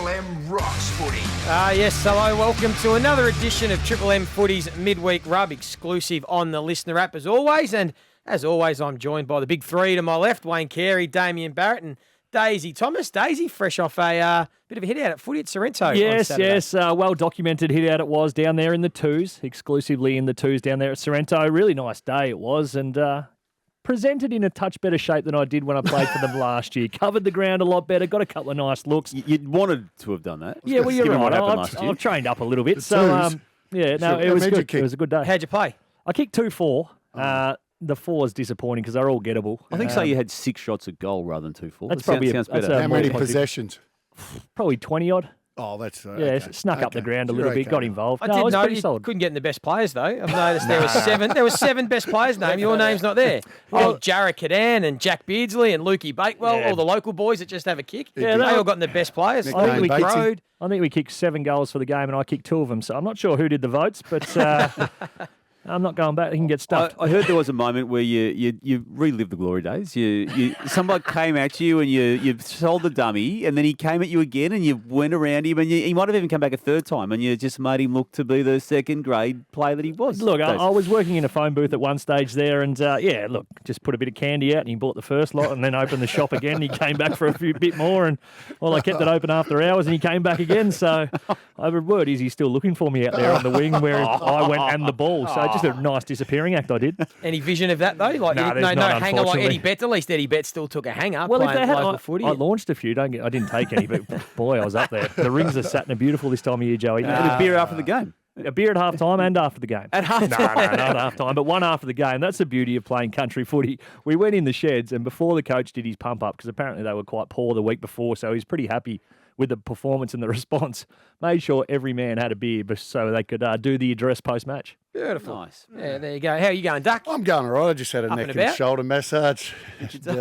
Triple M Rocks Footy. Yes, hello, welcome to another edition of Triple M Footy's Midweek Rub, exclusive on the Listener app as always. And as always, I'm joined by the big three to my left, Wayne Carey, Damien Barrett and Daisy Thomas. Daisy, fresh off a bit of a hit out at footy at Sorrento. Yes, well-documented hit out it was down there in the twos, exclusively in the twos down there at Sorrento. Really nice day it was, and presented in a touch better shape than I did when I played for them last year. Covered the ground a lot better, got a couple of nice looks. You wanted to have done that. Yeah, well, you're Given right. what happened last year. I've trained up a little bit. The So, twos. it was good. It was a good day. How'd you play? I kicked 2-4. The 4 is disappointing because they're all gettable. I think so. You had 6 shots at goal rather than 2-4. That's That probably sounds that's better. How more many positive. possessions? Probably 20-odd. Oh, that's Snuck up the ground a little bit, got involved. I No, it did was know pretty you solid. couldn't get in the best players, though. I've noticed there was seven best players' names. Your name's not there. Jarrah Cadan and Jack Beardsley and Lukey Bakewell, all the local boys that just have a kick. Yeah, they all got in the best players. I think Luke Road. I think we kicked 7 goals for the game and I kicked 2 of them. So I'm not sure who did the votes, but I'm not going back. He can get stuffed. I heard there was a moment where you relived the glory days. Somebody came at you and you sold the dummy, and then he came at you again, and you went around him, and he might have even come back a third time, and you just made him look to be the second grade player that he was. Look, I was working in a phone booth at one stage there, and just put a bit of candy out, and he bought the first lot, and then opened the shop again. And he came back for a bit more, and I kept it open after hours, and he came back again. So, the word is he's still looking for me out there on the wing where I went and the ball. So just a nice disappearing act I did. Any vision of that, though? Like, No, no there's not, hanger like Eddie unfortunately. Betts. At least Eddie Betts still took a hanger Well, if playing they had, local footy. I launched a few. I didn't take any, but boy, I was up there. The rings are satin and beautiful this time of year, Joey. And a beer after the game. A beer at half time and after the game. At half No, not at half time, but one after the game. That's the beauty of playing country footy. We went in the sheds, and before the coach did his pump up, because apparently they were quite poor the week before, so he's pretty happy with the performance and the response. Made sure every man had a beer so they could do the address post-match. Beautiful. Nice. Yeah, there you go. How are you going, Duck? I'm going all right. I just had a Up neck and and about? shoulder massage.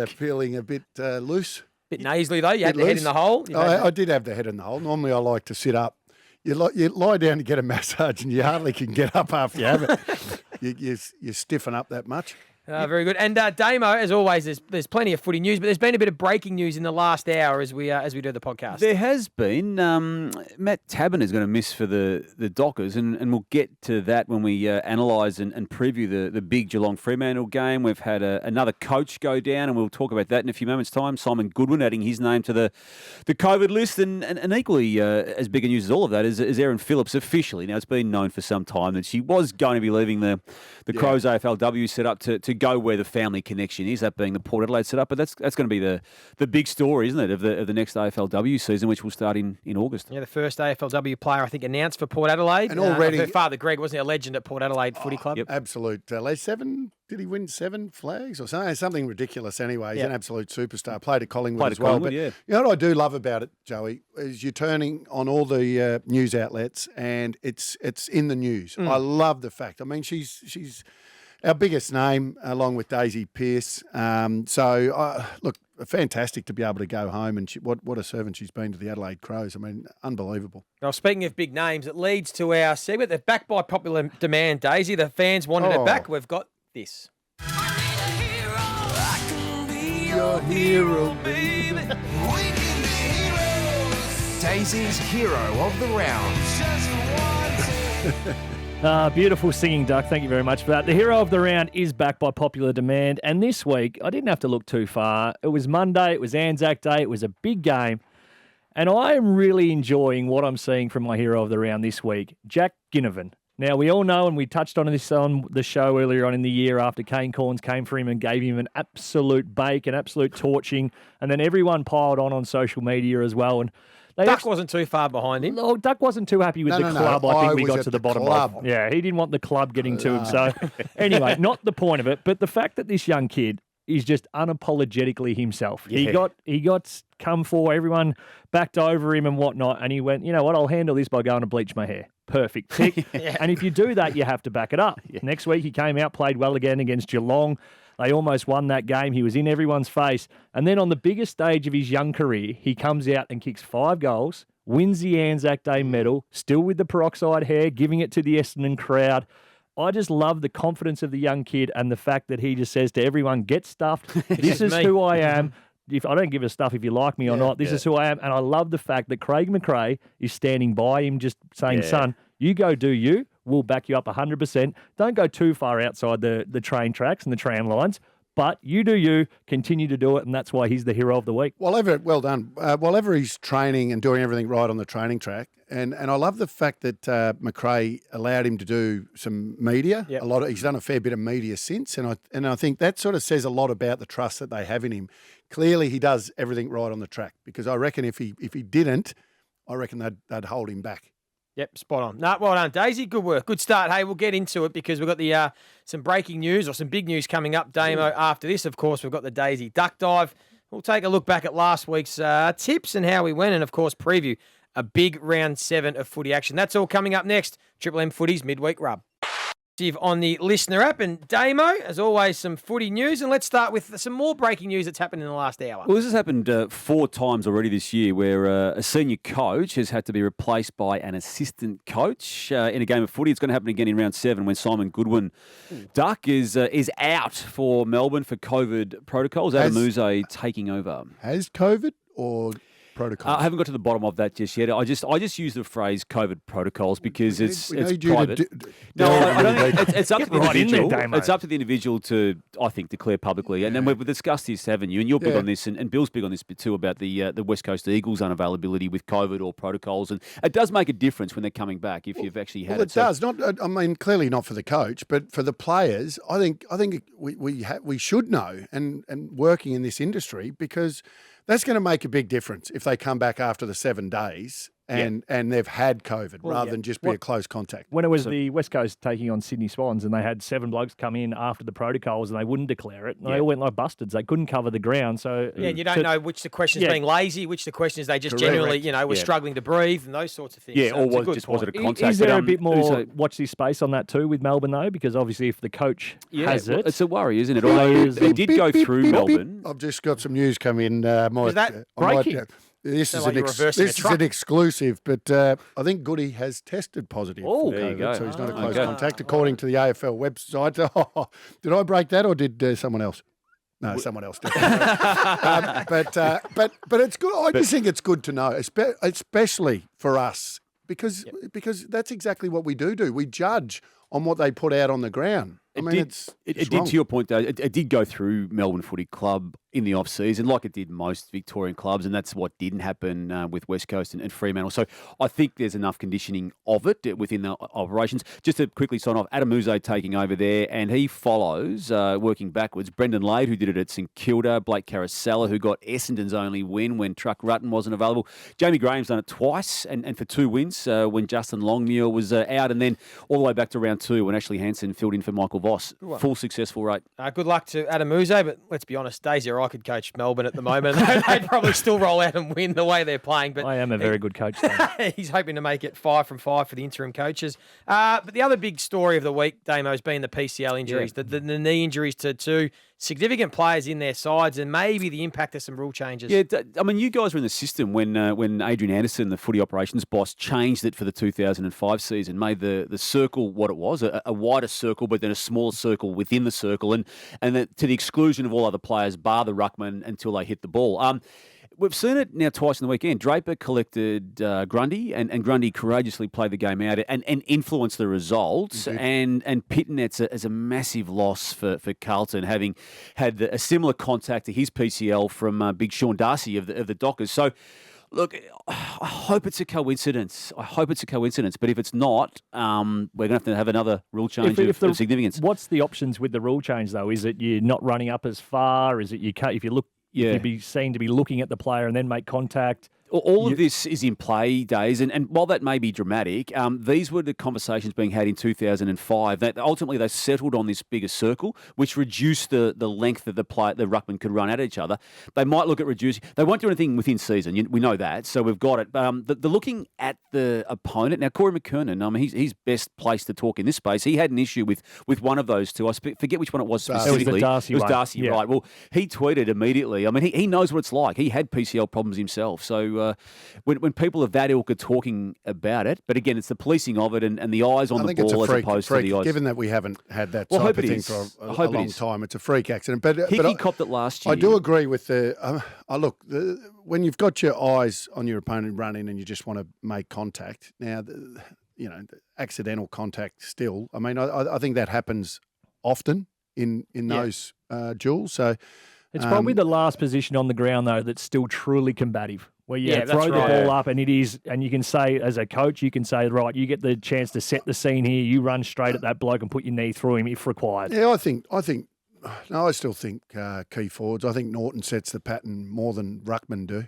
Feeling a bit loose. Bit nasally, though. You had Bit the head loose. in the hole. I did have the head in the hole. Normally I like to sit up. You lie down to get a massage and you hardly can get up after you have it. You stiffen up that much. Very good. And Damo, as always, there's plenty of footy news, but there's been a bit of breaking news in the last hour as we do the podcast. There has been. Matt Tabbin is going to miss for the Dockers, and we'll get to that when we analyse and preview the big Geelong Fremantle game. We've had another coach go down, and we'll talk about that in a few moments' time. Simon Goodwin adding his name to the COVID list, and equally as big a news as all of that is Erin Phillips officially. Now, it's been known for some time that she was going to be leaving the Crows AFLW set up to go where the family connection is, that being the Port Adelaide setup. But that's going to be the big story, isn't it, of the next AFLW season, which will start in August. Yeah, the first AFLW player, I think, announced for Port Adelaide. And already- her father, Greg, wasn't he a legend at Port Adelaide Footy Club? Yep. Absolute. Did he win 7 flags or something? Something ridiculous anyway. He's an absolute superstar. Played at Collingwood as well. Collingwood, yeah. You know what I do love about it, Joey, is you're turning on all the news outlets and it's in the news. I love the fact. I mean, she's our biggest name along with Daisy Pearce. Look, fantastic to be able to go home and what a servant she's been to the Adelaide Crows. I mean, unbelievable. Well, speaking of big names, it leads to our segment. They're backed by popular demand, Daisy. The fans wanted it back. We've got this. Your hero, baby. Daisy's hero of the round. Beautiful singing, Duck. Thank you very much for that. The hero of the round is backed by popular demand. And this week, I didn't have to look too far. It was Monday. It was Anzac Day. It was a big game. And I am really enjoying what I'm seeing from my hero of the round this week, Jack Ginnivan. Now, we all know, and we touched on this on the show earlier on in the year after Kane Corns came for him and gave him an absolute bake, an absolute torching. And then everyone piled on social media as well. And Duck wasn't too far behind him. No, Duck wasn't too happy with the club. I think we got to the bottom of. Yeah, he didn't want the club getting to him. So anyway, not the point of it, but the fact that this young kid is just unapologetically himself. Yeah. He got come for, everyone backed over him and whatnot, and he went, you know what, I'll handle this by going to bleach my hair. Perfect. Tick. And if you do that, you have to back it up. Yeah. Next week he came out, played well again against Geelong. They almost won that game. He was in everyone's face. And then on the biggest stage of his young career, he comes out and kicks 5 goals, wins the Anzac Day medal, still with the peroxide hair, giving it to the Essendon crowd. I just love the confidence of the young kid and the fact that he just says to everyone, get stuffed. This is who I am. if I don't give a stuff if you like me or not. This is who I am. And I love the fact that Craig McRae is standing by him, just saying, son, you go do you. We'll back you up 100%. Don't go too far outside the train tracks and the tram lines. But you do you, continue to do it, and that's why he's the hero of the week. Well done. While he's training and doing everything right on the training track, and I love the fact that McRae allowed him to do some media. Yep. He's done a fair bit of media since, and I think that sort of says a lot about the trust that they have in him. Clearly, he does everything right on the track, because I reckon if he didn't, I reckon they'd hold him back. Yep, spot on. No, well done, Daisy. Good work. Good start. Hey, we'll get into it because we've got the some breaking news or some big news coming up, Damo. After this, of course, we've got the Daisy Duck Dive. We'll take a look back at last week's tips and how we went, and, of course, preview a big round 7 of footy action. That's all coming up next. Triple M Footy's Midweek Rub. On the listener app, and Damo, as always, some footy news, and let's start with some more breaking news that's happened in the last hour. Well, this has happened 4 times already this year, where a senior coach has had to be replaced by an assistant coach in a game of footy. It's going to happen again in round 7 when Simon Goodwin Duck is out for Melbourne for COVID protocols. Adam Muse taking over. Has COVID or protocol? I haven't got to the bottom of that just yet. I just use the phrase COVID protocols because it's need you private. I don't think it's up to the individual. It's up to the individual to, I think, declare publicly. And then we've discussed this, haven't you? And you're big on this, and Bill's big on this too, about the West Coast Eagles' unavailability with COVID or protocols. And it does make a difference when they're coming back if you've actually had it. Well, it does. I mean, clearly not for the coach, but for the players, I think we should know, and working in this industry, because that's going to make a big difference if they come back after the 7 days and they've had COVID rather than just be a close contact. When it was the West Coast taking on Sydney Swans and they had 7 blokes come in after the protocols and they wouldn't declare it, and they all went like bustards. They couldn't cover the ground. So and you don't know which the question's being lazy, which the questions they just genuinely, were struggling to breathe and those sorts of things. Yeah, so or was it a contact? Is there a bit more watch this space on that too with Melbourne though? Because obviously if the coach has it, it's a worry, isn't it? Although it did go through Melbourne. I've just got some news coming in. Is that breaking? This is an exclusive, but I think Goody has tested positive for there you COVID, go. so he's not a close contact, according to the AFL website. Did I break that, or did someone else? No, someone else did. But it's good. I just think it's good to know, especially for us, because that's exactly what we do. We judge on what they put out on the ground. It did, to your point, though, it did go through Melbourne Footy Club in the off-season, like it did most Victorian clubs, and that's what didn't happen with West Coast and Fremantle. So I think there's enough conditioning of it within the operations. Just to quickly sign off, Adam Muse taking over there, and he follows, working backwards, Brendan Lade, who did it at St Kilda, Blake Caracella, who got Essendon's only win when Truck Rutten wasn't available. Jamie Graham's done it twice, and for 2 wins when Justin Longmuir was out, and then all the way back to round 2 when Ashley Hansen filled in for Michael Voss. Full successful rate. Good luck to Adam Muse, but let's be honest, Daisy or I could coach Melbourne at the moment. They'd probably still roll out and win the way they're playing. But I am a very good coach. He's hoping to make it 5 from 5 for the interim coaches. But the other big story of the week, Damo, has been the PCL injuries, the knee injuries to 2 significant players in their sides, and maybe the impact of some rule changes. Yeah, I mean, you guys were in the system when Adrian Anderson, the footy operations boss, changed it for the 2005 season, made the circle what it was, a wider circle, but then a smaller circle within the circle, and to the exclusion of all other players, bar the ruckman, until they hit the ball. We've seen it now twice in the weekend. Draper collected Grundy, and Grundy courageously played the game out and influenced the results. And Pittenet's as a massive loss for Carlton, having had a similar contact to his PCL from Big Sean Darcy of the Dockers. So, look, I hope it's a coincidence. But if it's not, we're going to have another rule change of significance. What's the options with the rule change, though? Is it you're not running up as far? Is it you can't, if you look, you'd be seen to be looking at the player and then make contact? All of this is in play, Days, and while that may be dramatic, these were the conversations being had in 2005. That ultimately they settled on this bigger circle, which reduced the length that the ruckman could run at each other. They might look at reducing. They won't do anything within season. We know that, so we've got it. The looking at the opponent now, Corey McKernan. I mean, he's best placed to talk in this space. He had an issue with one of those two. I forget which one it was specifically. It was Darcy, right? Well, he tweeted immediately. I mean, he knows what it's like. He had PCL problems himself, so. So when people of that ilk are talking about it, but again, it's the policing of it and the eyes on I the think it's ball a as freak, opposed to the eyes. given that we haven't had that Well, I type hope of it thing is. for I a hope it long is. time. It's a freak accident. But Hickey copped it last year. I do agree with when you've got your eyes on your opponent running and you just want to make contact. Now, the accidental contact still. I mean, I think that happens often in those duels. So It's probably the last position on the ground, though, that's still truly combative, where you Yeah, throw that's the right. ball up and you can say, as a coach, you can say, right, you get the chance to set the scene here, you run straight at that bloke and put your knee through him if required. yeah, I still think key forwards. I think Norton sets the pattern more than Ruckman do.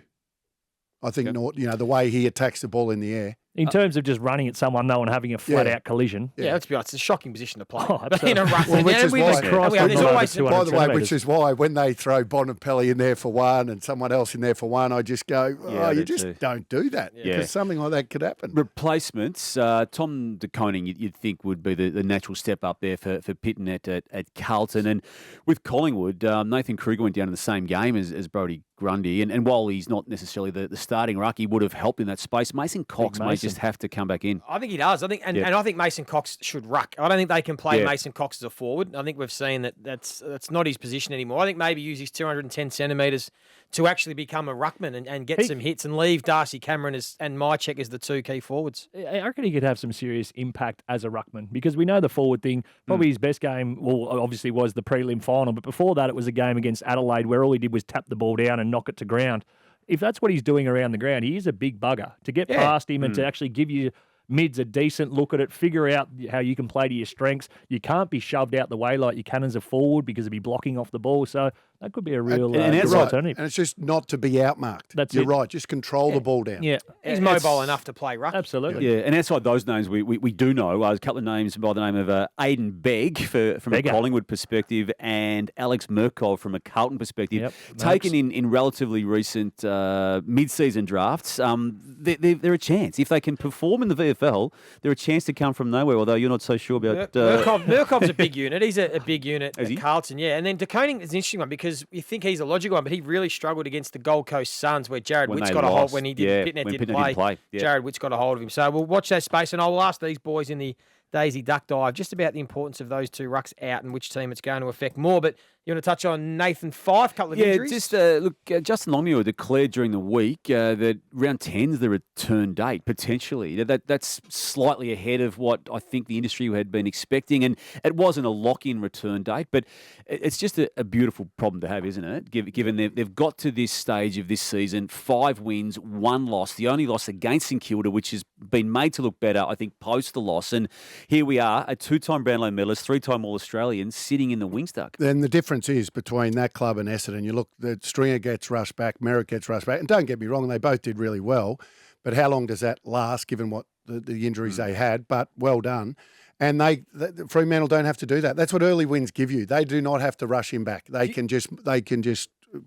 I think Norton, the way he attacks the ball in the air. In terms of just running at someone, though, and having a flat-out collision. Yeah, let's be honest. It's a shocking position to play. Oh, absolutely. In a rough Well, which is why- there's always By the way, which is why when they throw Bonapelli in there for one and someone else in there for one, I just go, Yeah, you me just too. don't do that because something like that could happen. Replacements, Tom de Koning, you'd think would be the natural step up there for Pitton at Carlton. And with Collingwood, Nathan Kruger went down in the same game as Brodie Grundy. And while he's not necessarily the starting ruck, he would have helped in that space. Mason Cox may just have to come back in. I think he does. I think, and I think Mason Cox should ruck. I don't think they can play Mason Cox as a forward. I think we've seen that's not his position anymore. I think maybe use his 210 centimetres to actually become a ruckman and get some hits and leave Darcy Cameron and Mychek as the two key forwards. I reckon he could have some serious impact as a ruckman because we know the forward thing. Probably his best game, obviously was the prelim final, but before that it was a game against Adelaide where all he did was tap the ball down and knock it to ground. If that's what he's doing around the ground, he is a big bugger. To get past him and to actually give you mids a decent look at it, figure out how you can play to your strengths. You can't be shoved out the way like you can as a forward because he'll be blocking off the ball. So that could be a real and good that's right. alternative. And it's just not to be outmarked. You're right. Just control the ball down. Yeah. He's mobile enough to play ruck. Absolutely. Yeah, and outside those names, we do know a couple of names by the name of Aiden Begg from a Collingwood perspective and Alex Murkov from a Carlton perspective, taken in relatively recent mid-season drafts. They're a chance. If they can perform in the VFL, they're a chance to come from nowhere, although you're not so sure about... Murkov's a big unit. He's a big unit at he? Carlton, yeah. And then De Koning is an interesting one because you think he's a logical one, but he really struggled against the Gold Coast Suns where Jared Witt's got a hold when Pitnet didn't play. Yeah. Jared Witt's got a hold of him. So we'll watch that space and I will ask these boys in the Daisy Duck Dive just about the importance of those two rucks out and which team it's going to affect more. But you want to touch on Nathan Fyfe, couple of injuries? Just look, Justin Longmuir declared during the week that round 10's the return date, potentially. That's slightly ahead of what I think the industry had been expecting, and it wasn't a lock-in return date, but it's just a beautiful problem to have, isn't it? Given they've got to this stage of this season, 5 wins, 1 loss, the only loss against St Kilda, which has been made to look better, I think, post the loss. And here we are, a 2-time Brownlow medalist, 3-time All-Australian, sitting in the wingstuck. Then the difference is between that club and Essendon. You look, the Stringer gets rushed back, Merritt gets rushed back. And don't get me wrong, they both did really well. But how long does that last, given what the injuries they had? But well done. And Fremantle don't have to do that. That's what early wins give you. They do not have to rush him back. They can just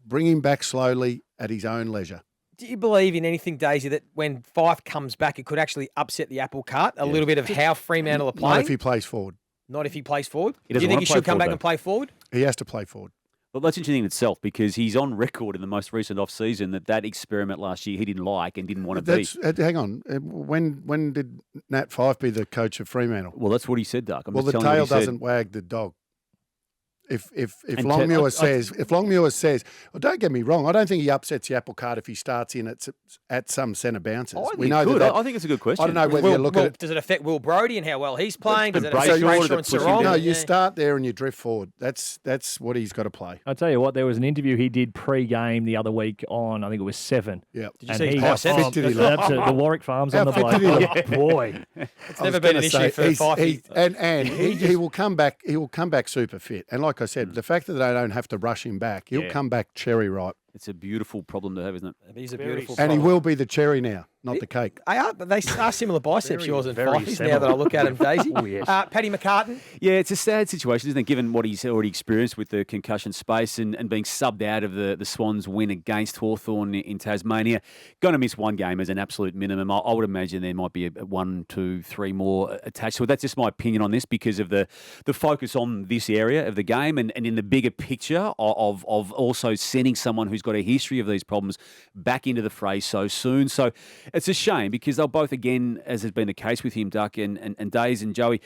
bring him back slowly at his own leisure. Do you believe in anything, Daisy, that when Fyfe comes back, it could actually upset the apple cart a little bit of how Fremantle are playing? Not if he plays forward. Not if he plays forward? He Do you doesn't think wanna he play should come forward, back though. and play forward? He has to play forward. Well, that's interesting in itself because he's on record in the most recent off-season that experiment last year he didn't like and didn't want to be. Hang on. When did Nat Fyfe be the coach of Fremantle? Well, that's what he said, Doug. The tail doesn't wag the dog. If Longmuir says, well, don't get me wrong, I don't think he upsets the apple cart if he starts in at some centre bounces. I think it's a good question. I don't know whether you look at it. Does it affect Will Brodie and how well he's playing? Does it Brayshaw affect to Brayshaw and push him Sarong? down. No, you start there and you drift forward. That's what he's got to play. I'll tell you what, there was an interview he did pre-game the other week on, I think it was 7. Yeah. Did you see his biceps? fit did he look? The Warwick Farms on the How fit did he bloke. look? Oh, boy. It's never been an issue for Fyfe. And he will come back. He will come back super fit. And like I said, the fact that they don't have to rush him back, he'll come back cherry ripe. It's a beautiful problem to have, isn't it? He's a beautiful And he problem. will be the cherry now. not the cake. They are, but they are similar biceps, yours and very Fyfe's, now similar. that I look at him, Daisy. Oh, yes. Paddy McCartin. Yeah, it's a sad situation, isn't it, given what he's already experienced with the concussion space and being subbed out of the Swans win against Hawthorn in Tasmania. Going to miss one game as an absolute minimum. I would imagine there might be a 1, 2, 3 more attached to it. That's just my opinion on this because of the focus on this area of the game and in the bigger picture of also sending someone who's got a history of these problems back into the fray so soon. So it's a shame because they'll both, again, as has been the case with him, Duck and Days and Joey,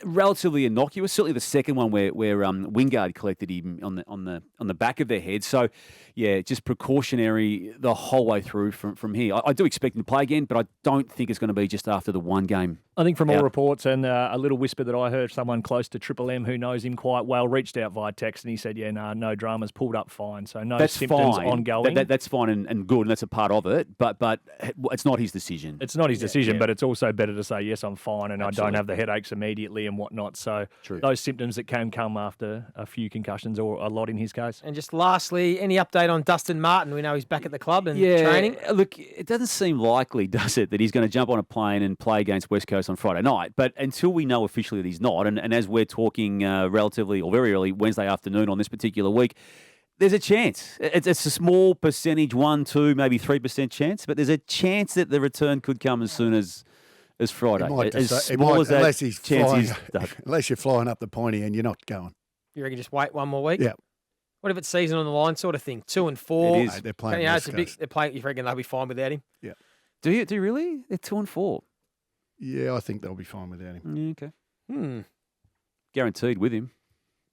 relatively innocuous. Certainly the second one where Wingard collected him on the back of their head. So yeah, just precautionary the whole way through from here. I do expect him to play again, but I don't think it's going to be just after the one game. I think from all out. reports and a little whisper that I heard, someone close to Triple M who knows him quite well reached out via text and he said, no dramas, pulled up fine. So no symptoms ongoing. That's fine and good, and that's a part of it, but it's not his decision. It's not his decision, but it's also better to say, yes, I'm fine and Absolutely. I don't have the headaches immediately and whatnot. So True. those symptoms that can come after a few concussions or a lot in his case. And just lastly, any update on Dustin Martin? We know he's back at the club and training. Look, it doesn't seem likely, does it, that he's going to jump on a plane and play against West Coast on Friday night. But until we know officially that he's not, and as we're talking relatively or very early Wednesday afternoon on this particular week, there's a chance. It's a small percentage, 1, 2, maybe 3% chance, but there's a chance that the return could come as soon as Friday. Unless he's chance flying, is, Doug. unless you're flying up the pointy and you're not going. You reckon just wait one more week? Yeah. What if it's season on the line sort of thing? 2 and 4. It is. No, they're playing. You know, West it's a big. Coast. They're playing. You reckon they'll be fine without him? Yeah. Do you really? They're 2 and 4. Yeah, I think they'll be fine without him. Yeah, okay. Hmm. Guaranteed with him.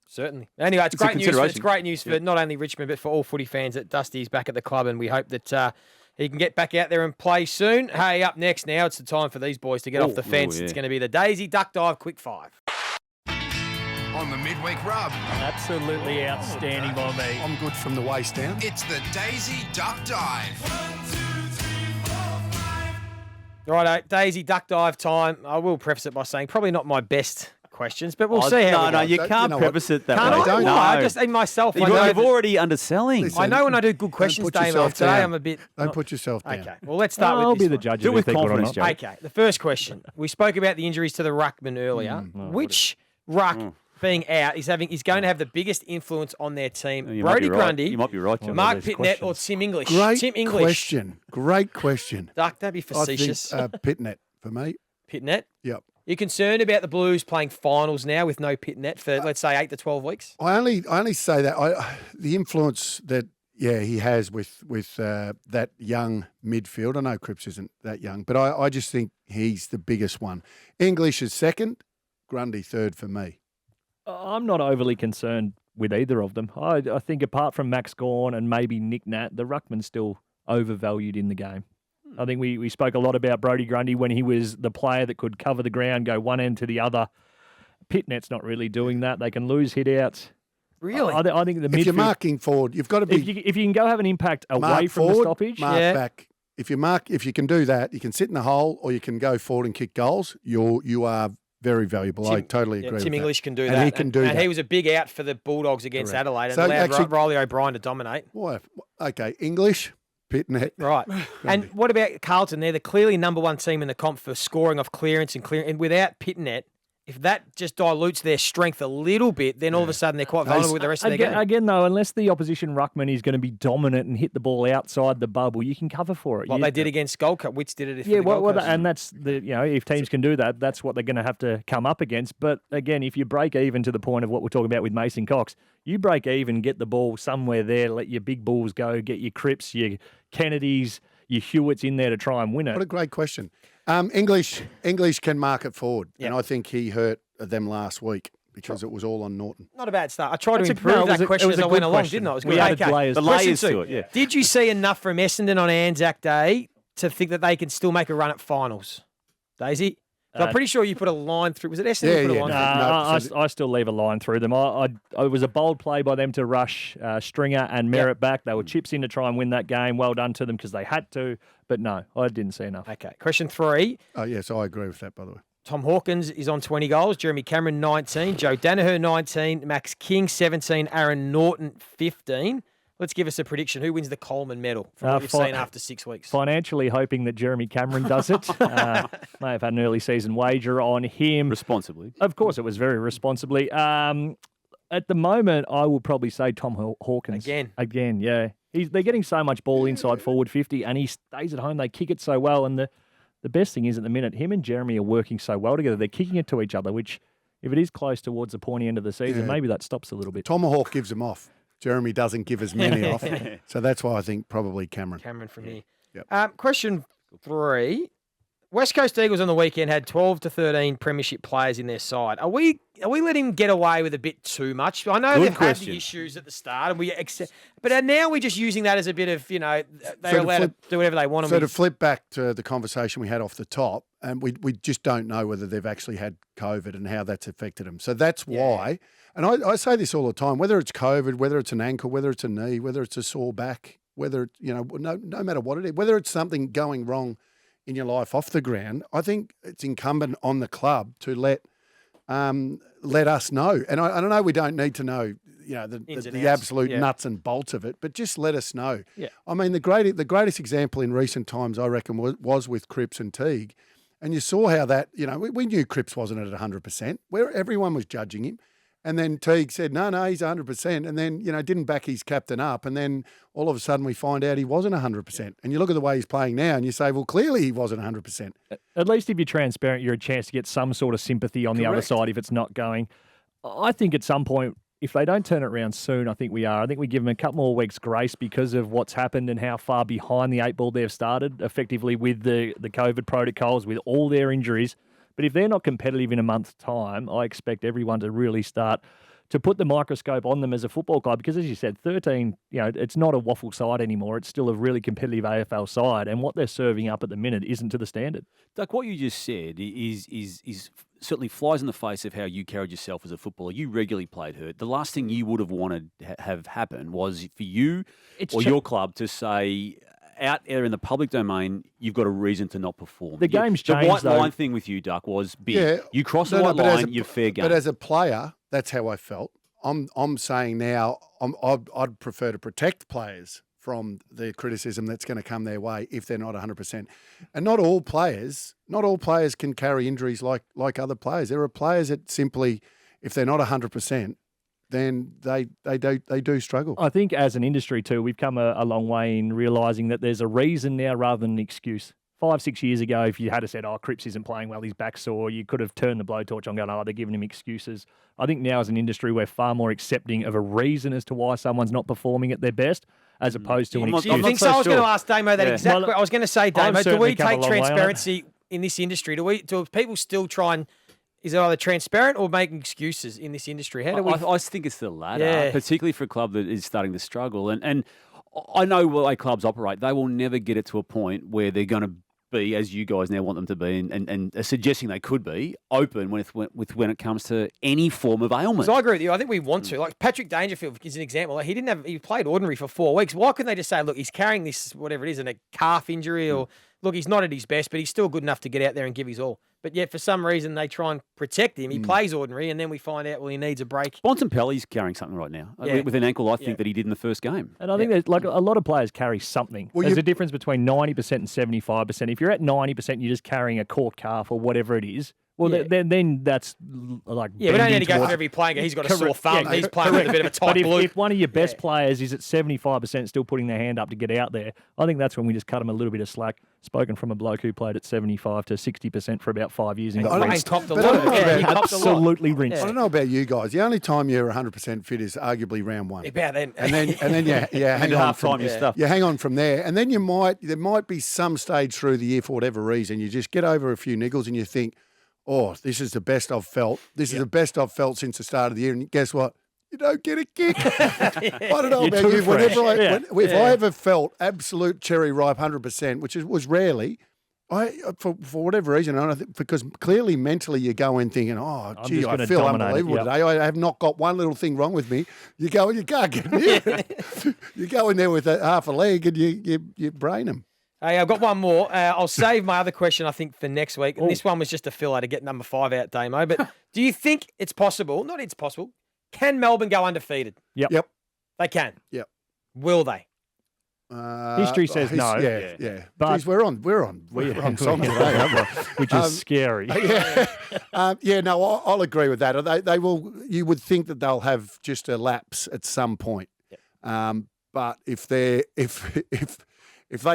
Certainly. Anyway, it's It's a great news. It's consideration. great news for not only Richmond but for all footy fans that Dusty's back at the club, and we hope that he can get back out there and play soon. Hey, up next now, it's the time for these boys to get off the fence. yeah. It's going to be the Daisy Duck Dive Quick 5. On the Midweek Rub, Absolutely outstanding by me. I'm good from the waist down. it's the Daisy Duck Dive. Right, Daisy Duck Dive time. I will preface it by saying probably not my best questions, but we'll see how we go. you You can't know preface it that Can't way. I? don't. No, No. I just in myself. I know, You're already underselling. Listen, I know when I do good questions, put Damo. yourself Today down. I'm a bit. Don't put yourself down. Okay, well let's start I'll with be this the one. judge Do it of with if they put it or confidence, not. Joe. Okay, the first question. We spoke about the injuries to the ruckman earlier. Which ruck being out is going to have the biggest influence on their team? You might Brody be right. Grundy, You might be right, John. Mark these Pitnet, or questions. Tim English? Great Tim English. question. Great question. Duck, don't be I think facetious. Pitnet for me. Pitnet. Yep. You're concerned about the Blues playing finals now with no Pitnet for let's say 8 to 12 weeks? I only say that the influence that he has with that young midfield. I know Cripps isn't that young, but I just think he's the biggest one. English is second, Grundy third for me. I'm not overly concerned with either of them. I think apart from Max Gawn and maybe Nick Nat, the ruckman's still overvalued in the game. I think we spoke a lot about Brodie Grundy when he was the player that could cover the ground, go one end to the other. Pitnet's not really doing that. They can lose hit-outs. Really? I think the If midfield... you're marking forward, you've got to be If you can go have an impact away mark from forward, the stoppage... mark Yeah. back. If you can do that, you can sit in the hole or you can go forward and kick goals. You are very valuable. I totally agree with Tim that. English can do And that. he can do and that. he was a big out for the Bulldogs against Correct. Adelaide and So allowed actually- Riley O'Brien to dominate. Why? Okay, English, Pitnet. Right. And what about Carlton? They're the clearly number one team in the comp for scoring off clearance and without Pitnet, if that just dilutes their strength a little bit, then all of a sudden they're quite vulnerable with the rest of their game. Again, though, unless the opposition ruckman is going to be dominant and hit the ball outside the bubble, you can cover for it. Like You- they did against Gold Coast. Wits did it for Yeah, the Gold Coast. and that's if teams can do that, that's what they're going to have to come up against. But again, if you break even to the point of what we're talking about with Mason Cox, you break even, get the ball somewhere there, let your big balls go, get your Cripps, your Kennedys, your Hewitts in there to try and win it. What a great question. English can mark it forward, and I think he hurt them last week because it was all on Norton. Not a bad start. I tried to That's improve that question as I went along, didn't I? It was We good. added Okay. layers. The Question layers two. to it, yeah. Did you see enough from Essendon on Anzac Day to think that they can still make a run at finals? Daisy? 'Cause I'm pretty sure you put a line through. Was it Essendon who put a line through? I still leave a line through them. It was a bold play by them to rush Stringer and Merritt back. They were chips in to try and win that game. Well done to them because they had to. But no, I didn't see enough. Okay. Question 3. Oh, yes, I agree with that, by the way. Tom Hawkins is on 20 goals. Jeremy Cameron, 19. Joe Danaher, 19. Max King, 17. Aaron Norton, 15. let's give us a prediction. Who wins the Coleman medal from what you've seen after 6 weeks? Financially hoping that Jeremy Cameron does it. May have had an early season wager on him. Responsibly. Of course, it was very responsibly. At the moment, I will probably say Tom Hawkins. Again, yeah. They're getting so much ball inside forward 50, and he stays at home. They kick it so well, and the best thing is at the minute, him and Jeremy are working so well together. They're kicking it to each other, which, if it is close towards the pointy end of the season, maybe that stops a little bit. Tomahawk gives them off. Jeremy doesn't give as many off. So that's why I think probably Cameron. Cameron from here. Yep. Question 3. West Coast Eagles on the weekend had 12 to 13 premiership players in their side. Are we letting them get away with a bit too much? I know they've had the issues at the start, and but now we're just using that as a bit of, they're allowed to do whatever they want. So to flip back to the conversation we had off the top, and we just don't know whether they've actually had COVID and how that's affected them. So that's why, and I say this all the time, whether it's COVID, whether it's an ankle, whether it's a knee, whether it's a sore back, whether, no matter what it is, whether it's something going wrong in your life off the ground, I think it's incumbent on the club to let us know. And I don't know, we don't need to know, the absolute nuts and bolts of it, but just let us know. Yeah. I mean, the greatest example in recent times, I reckon, was with Cripps and Teague. And you saw how that, we knew Cripps wasn't at 100%, where everyone was judging him. And then Teague said, no, he's 100%. And then, didn't back his captain up. And then all of a sudden we find out he wasn't 100%. And you look at the way he's playing now and you say, well, clearly he wasn't 100%. At least if you're transparent, you're a chance to get some sort of sympathy on the other side if it's not going. I think at some point, if they don't turn it around soon, I think we are. I think we give them a couple more weeks' grace because of what's happened and how far behind the 8 ball they've started, effectively with the COVID protocols, with all their injuries. But if they're not competitive in a month's time, I expect everyone to really start to put the microscope on them as a football club because, as you said, 13, it's not a waffle side anymore. It's still a really competitive AFL side, and what they're serving up at the minute isn't to the standard. Duck, what you just said is certainly flies in the face of how you carried yourself as a footballer. You regularly played hurt. The last thing you would have wanted to have happen was for you your club to say, out there in the public domain, you've got a reason to not perform. The game's changed, The white though. line thing with you, Duck, was big. Yeah, you cross the white line, you're fair game. But as a player, that's how I felt. I'm saying now I'd prefer to protect players from the criticism that's going to come their way if they're not 100%. And not all players can carry injuries like other players. There are players that simply, if they're not 100%, then they do struggle. I think as an industry too, we've come a long way in realising that there's a reason now rather than an excuse. 5-6 years ago, if you had said, Cripps isn't playing well, he's back sore, you could have turned the blowtorch on going, they're giving him excuses. I think now as an industry, we're far more accepting of a reason as to why someone's not performing at their best as opposed to an excuse. I think so. I was going to ask Damo that exactly. I was going to say, Damo, do we take transparency in this industry? Do people still try and... Is it either transparent or making excuses in this industry? How do we? I think it's the latter, particularly for a club that is starting to struggle. And I know the way clubs operate, they will never get it to a point where they're going to be, as you guys now want them to be, and are suggesting they could be, open when it comes to any form of ailment. So I agree with you. I think we want to. Like Patrick Dangerfield is an example. Like he played ordinary for 4 weeks. Why couldn't they just say, look, he's carrying this, whatever it is, in a calf injury or... Look, he's not at his best, but he's still good enough to get out there and give his all. But yet, for some reason, they try and protect him. He plays ordinary, and then we find out, he needs a break. Bontempelli's carrying something right now. With an ankle, I think that he did in the first game. And I think that a lot of players carry something. There's a difference between 90% and 75%. If you're at 90%, you're just carrying a cork calf or whatever it is. Well, then that's like... Yeah, we don't need to go through every player. He's got a sore thumb. He's playing with a bit of a tight glue. If one of your best players is at 75% still putting their hand up to get out there, I think that's when we just cut them a little bit of slack. Spoken from a bloke who played at 75 to 60% for about 5 years. And copped a lot. Absolutely rinsed. I don't know about you guys. The only time you're 100% fit is arguably round one. About then. And then hang on from you hang on from there. And then there might be some stage through the year for whatever reason. You just get over a few niggles and you think, this is the best I've felt. This is the best I've felt since the start of the year. And guess what? You don't get a kick. I don't know about you. If I ever felt absolute cherry ripe 100%, which was rarely, for whatever reason, I don't think, because clearly mentally you go in thinking, I feel unbelievable today. I have not got one little thing wrong with me. You go and you can't get near. You go in there with half a leg and you brain them. Hey, I've got one more. I'll save my other question, I think, for next week. And this one was just a filler to get number 5 out, Damo. But do you think it's possible? Not it's possible. Can Melbourne go undefeated? Yep. They can? Yep. Will they? History says no. Yeah. But- Jeez, we're on song today, aren't we? Which is scary. No, I'll agree with that. They will. You would think that they'll have just a lapse at some point. But if they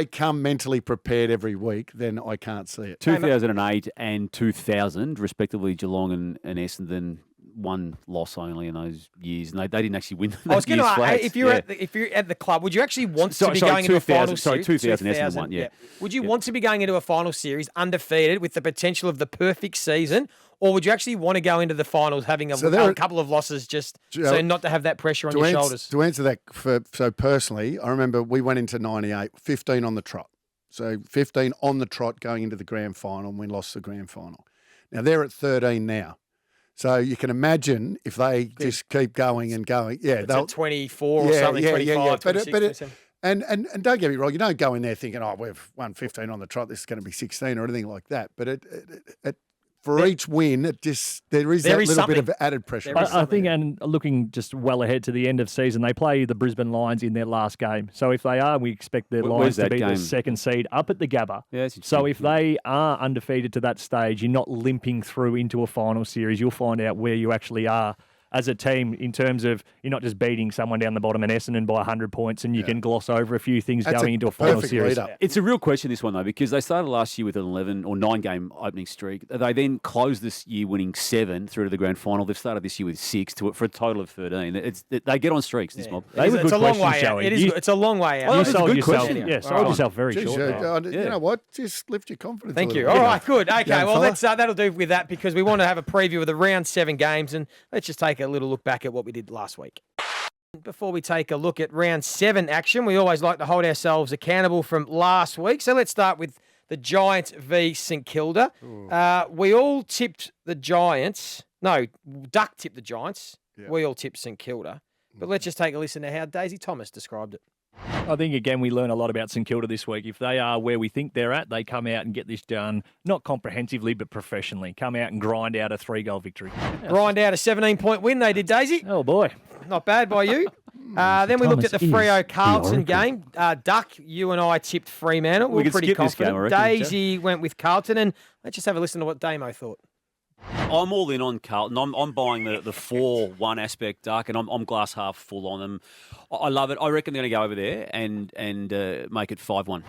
come mentally prepared every week, then I can't see it. 2008 and 2000, respectively, Geelong and Essendon, one loss only in those years, and they didn't actually win. I was going to ask, ask, if you're at the club, would you actually want to be going into a final series? 2000 Essendon won, yeah. Would you want to be going into a final series undefeated with the potential of the perfect season, or would you actually want to go into the finals having a couple of losses just so not to have that pressure on your shoulders? To answer that, so personally, I remember we went into 98, 15 on the trot. So 15 on the trot going into the grand final, and we lost the grand final. Now they're at 13 now. So you can imagine if they just keep going and going. Yeah, they'll 24 or something, 25, 26, and don't get me wrong, you don't go in there thinking, oh, we've won 15 on the trot, this is going to be 16 or anything like that. But for each win, there is that little bit of added pressure. I think, and looking just well ahead to the end of season, they play the Brisbane Lions in their last game. So if they are, we expect the Lions to be the second seed up at the Gabba. Yeah, so if they are undefeated to that stage, you're not limping through into a final series. You'll find out where you actually are as a team in terms of you're not just beating someone down the bottom in Essendon by 100 points and you can gloss over a few things going into a final series. It's a real question, this one, though, because they started last year with an 11 or 9-game opening streak. They then closed this year winning 7 through to the grand final. They've started this year with 6 for a total of 13. They get on streaks, this mob. It's a long way out. It's a long way out. You sold yourself very short. You know what? Just lift your confidence. Thank you. All right, good. Okay, well, that'll do with that because we want to have a preview of the round 7 games and let's just take a little look back at what we did last week. Before we take a look at round 7 action, we always like to hold ourselves accountable from last week. So let's start with the Giants v St Kilda. We all tipped the Giants. No, Duck tipped the Giants. Yeah. We all tipped St Kilda. But let's just take a listen to how Daisy Thomas described it. I think, again, we learn a lot about St Kilda this week. If they are where we think they're at, they come out and get this done, not comprehensively, but professionally. Come out and grind out a 3-goal victory. Grind out a 17-point win, they did, Daisy. Oh, boy. Not bad by you. Then we looked at the Freo-Carlton game. Duck, you and I tipped Fremantle. We were pretty confident. Daisy went with Carlton, and let's just have a listen to what Damo thought. I'm all in on Carlton. I'm buying the 4-1 aspect, Duck, and I'm glass half full on them. I love it. I reckon they're going to go over there and make it 5-1.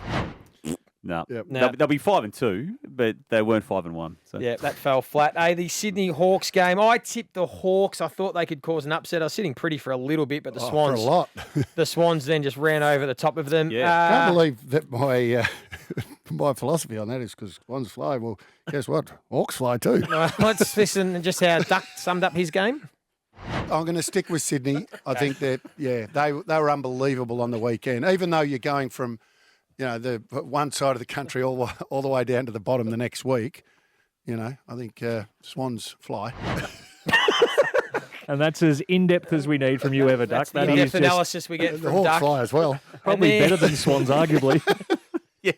No, they'll be 5-2, but they weren't 5-1. So. Yeah, that fell flat. The Sydney Hawks game. I tipped the Hawks. I thought they could cause an upset. I was sitting pretty for a little bit, but the Swans, for a lot. The Swans then just ran over the top of them. Yeah. I can't believe that my philosophy on that is because Swans fly. Well, guess what? Hawks fly too. Let's listen to just how Duck summed up his game. I'm going to stick with Sydney. I think that they were unbelievable on the weekend. Even though you're going from the one side of the country all the way down to the bottom the next week, I think Swans fly. And that's as in-depth as we need from you ever, Duck. That's the in-depth analysis we get from Hawks Duck. fly as well. Probably better than Swans, arguably. Yeah,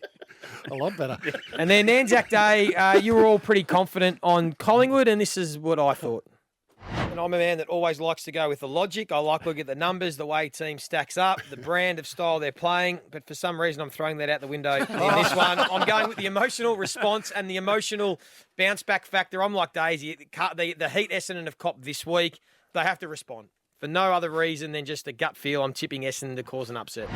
a lot better. And then Anzac Day, you were all pretty confident on Collingwood, and this is what I thought. And I'm a man that always likes to go with the logic. I like looking at the numbers, the way team stacks up, the brand of style they're playing. But for some reason, I'm throwing that out the window in this one. I'm going with the emotional response and the emotional bounce back factor. I'm like Daisy. The Heat Essendon have copped this week. They have to respond. For no other reason than just a gut feel, I'm tipping Essendon to cause an upset.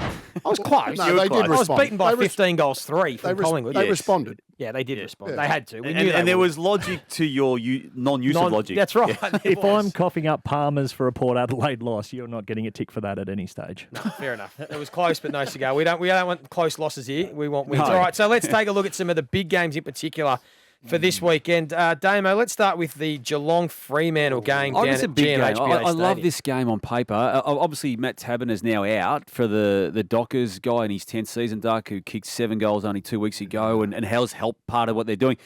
I was close. No, they did respond. I was beaten by 15 goals, 3 from Collingwood. They responded. Yeah, they did respond. Yeah. They had to. And there was logic to your non-use of logic. That's right. Yeah. If I'm coughing up Palmer's for a Port Adelaide loss, you're not getting a tick for that at any stage. No, fair enough. It was close, but no cigar. We don't want close losses here. We want wins. No. All right, so let's take a look at some of the big games in particular for this weekend. Damo, let's start with the Geelong Fremantle game down at GMHBA Stadium. I love this game on paper. Obviously, Matt Taberner is now out for the Dockers guy in his 10th season, Duck, who kicked 7 goals only 2 weeks ago and has helped part of what they're doing.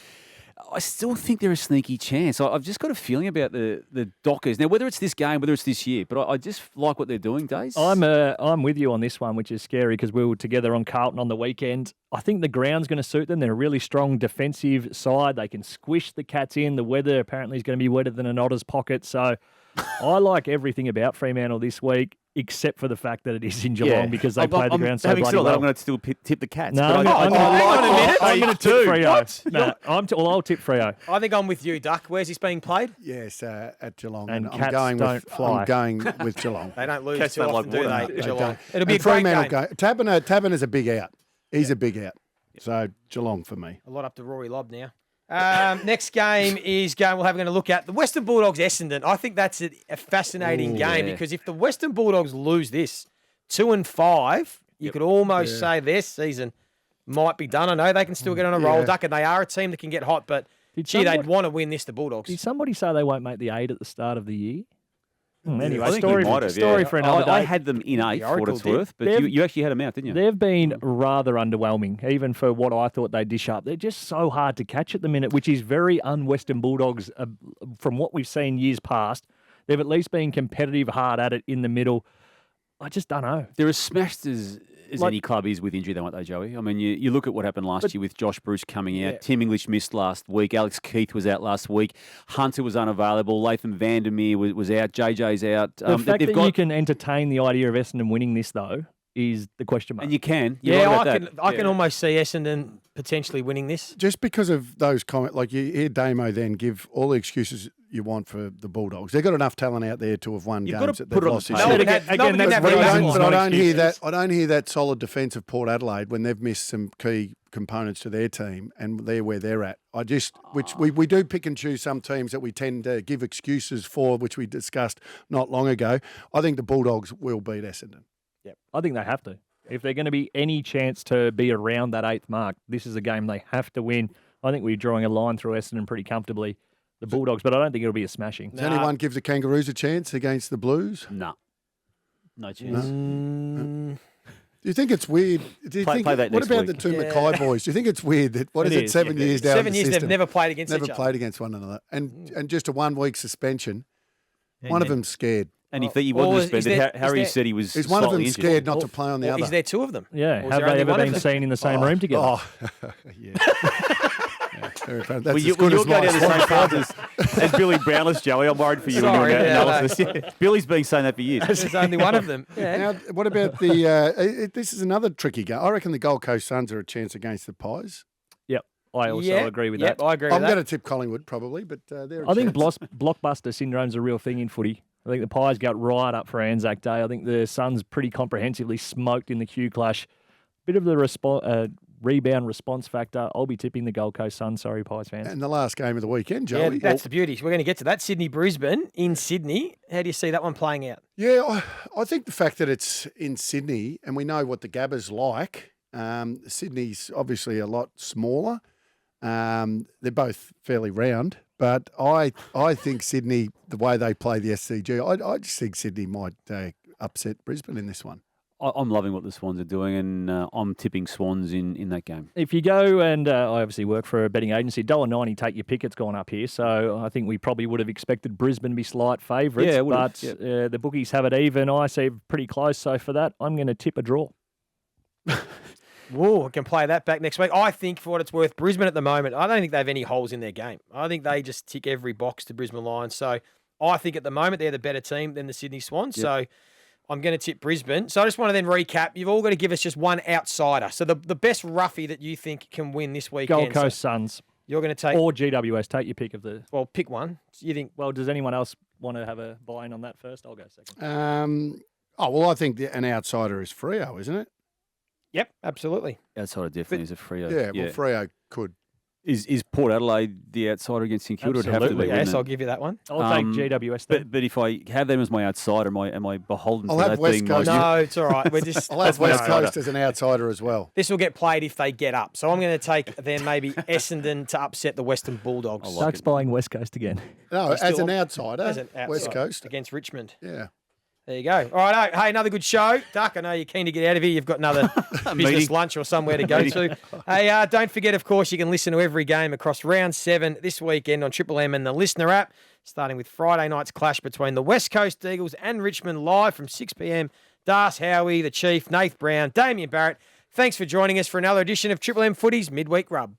I still think they're a sneaky chance. I've just got a feeling about the Dockers. Now, whether it's this game, whether it's this year, but I just like what they're doing, Daze. I'm with you on this one, which is scary because we were together on Carlton on the weekend. I think the ground's going to suit them. They're a really strong defensive side. They can squish the Cats in. The weather apparently is going to be wetter than an otter's pocket. So I like everything about Fremantle this week. except for the fact that it is in Geelong because they play the ground so having bloody said all that, well. I'm going to still tip the Cats. No, but I'm going to tip Freo. What? No, I'll tip Freo. I think I'm with you, Duck. Where's this being played? Yes, at Geelong. And I'm Cats going don't fly. I'm going with Geelong. They don't lose Cats too don't often, like do water. they? They Geelong. don't. It'll be a And great Fremantle game. Taberner's a big out. He's a big out. So Geelong for me. A lot up to Rory Lobb now. Next game is going. We're going to look at the Western Bulldogs Essendon. I think that's a fascinating game because if the Western Bulldogs lose this 2-5, you could almost say their season might be done. I know they can still get on a roll, Duck, and they are a team that can get hot, but they'd want to win this, the Bulldogs. Did somebody say they won't make the 8 at the start of the year? Anyway, I think story, you might have, story for another day. I had them in 8 for what Oracle it's did. worth, but you actually had them out, didn't you? They've been rather underwhelming, even for what I thought they'd dish up. They're just so hard to catch at the minute, which is very un-Western Bulldogs from what we've seen years past. They've at least been competitive, hard at it in the middle. I just don't know. They're as smashed as any club is with injury, though, aren't they, Joey? I mean, you look at what happened last year with Josh Bruce coming out. Tim English missed last week. Alex Keith was out last week. Hunter was unavailable. Latham Vandermeer was out. JJ's out. The fact that you can entertain the idea of Essendon winning this, though, is the question mark. And you can. You're right about that. I can almost see Essendon potentially winning this. Just because of those comments, like you hear Damo then give all the excuses you want for the Bulldogs. They've got enough talent out there to have won You've games got to that put they've it on lost the this table. year. Again, that's But But reasonable. I don't hear that. I don't hear that solid defence of Port Adelaide when they've missed some key components to their team, and they're where they're at. Which we do pick and choose some teams that we tend to give excuses for, which we discussed not long ago. I think the Bulldogs will beat Essendon. Yep. I think they have to. If they're going to be any chance to be around that 8th mark, this is a game they have to win. I think we're drawing a line through Essendon pretty comfortably, the Bulldogs, but I don't think it'll be a smashing. Does anyone give the Kangaroos a chance against the Blues? No. No chance. Do you think it's weird? Do you think? Play that What next about week. the two Mackay boys? Do you think it's weird that It is, 7 years down 7 the years system, they've never played against never each other. played against one another, and just a 1 week suspension. One of them's scared. And if he Well, wasn't is suspended, there- Harry is there- said he was Is one of them slightly injured. scared not to play on the Or other? is there two of them? Yeah, Or is have there they only ever one of been them? seen in the same room together? Oh, yeah. Very funny. That's Well, as you'll good go as down my the same path as Billy Brownless, Joey. I'm worried for you Sorry, in your yeah, analysis. Yeah. Billy's been saying that for years. There's only one of them. Yeah. Now, what about the? This is another tricky game. I reckon the Gold Coast Suns are a chance against the Pies. Yep, I also agree with that. I agree with I'm that. going to tip Collingwood probably, but they're. I think blockbuster syndrome's a real thing in footy. I think the Pies got right up for Anzac Day. I think the Suns pretty comprehensively smoked in the Q clash. Bit of the rebound response factor. I'll be tipping the Gold Coast Suns. Sorry, Pies fans. And the last game of the weekend, Yeah, Joey. that's the beauty. We're going to get to that. Sydney-Brisbane in Sydney. How do you see that one playing out? Yeah, I think the fact that it's in Sydney and we know what the Gabba's like. Sydney's obviously a lot smaller. They're both fairly round, but I think Sydney, the way they play the SCG, I just think Sydney might upset Brisbane in this one. I'm loving what the Swans are doing, and I'm tipping Swans in that game. If you go and I obviously work for a betting agency, $1.90, take your pick. It's gone up here, so I think we probably would have expected Brisbane to be slight favourites. Yeah, but the bookies have it even. I see pretty close. So for that, I'm going to tip a draw. Whoa, I can play that back next week. I think, for what it's worth, Brisbane at the moment, I don't think they have any holes in their game. I think they just tick every box to Brisbane Lions. So I think at the moment they're the better team than the Sydney Swans. Yep. So I'm going to tip Brisbane. So I just want to then recap. You've all got to give us just one outsider. So the best roughie that you think can win this weekend. Gold Coast Suns. You're going to take... Or GWS. Take your pick of the... Well, pick one. You think... Well, does anyone else want to have a buy-in on that first? I'll go second. I think an outsider is Freo, isn't it? Yep, absolutely. Outsider definitely is a Freo. Yeah, well, Freo could. Is Port Adelaide the outsider against St Kilda? It'd have to be. Absolutely. wouldn't Yes, it? I'll give you that one. I'll take GWS then. But if I have them as my outsider, am I beholden I'll to have that West being Coast. my... No, it's all right. We're just... I'll have West no, no. Coast as an outsider as well. This will get played if they get up. So I'm going to take then maybe Essendon to upset the Western Bulldogs. Ducks buying West Coast again. No, as an outsider, As an outside West Coast. against Richmond. Yeah. There you go. All right. Hey, another good show. Duck, I know you're keen to get out of here. You've got another business Meeting. lunch or somewhere to go to. Hey, don't forget, of course, you can listen to every game across round 7 this weekend on Triple M and the Listener app, starting with Friday night's clash between the West Coast Eagles and Richmond live from 6 p.m. Das Howie, the Chief, Nath Brown, Damien Barrett. Thanks for joining us for another edition of Triple M Footy's Midweek Rub.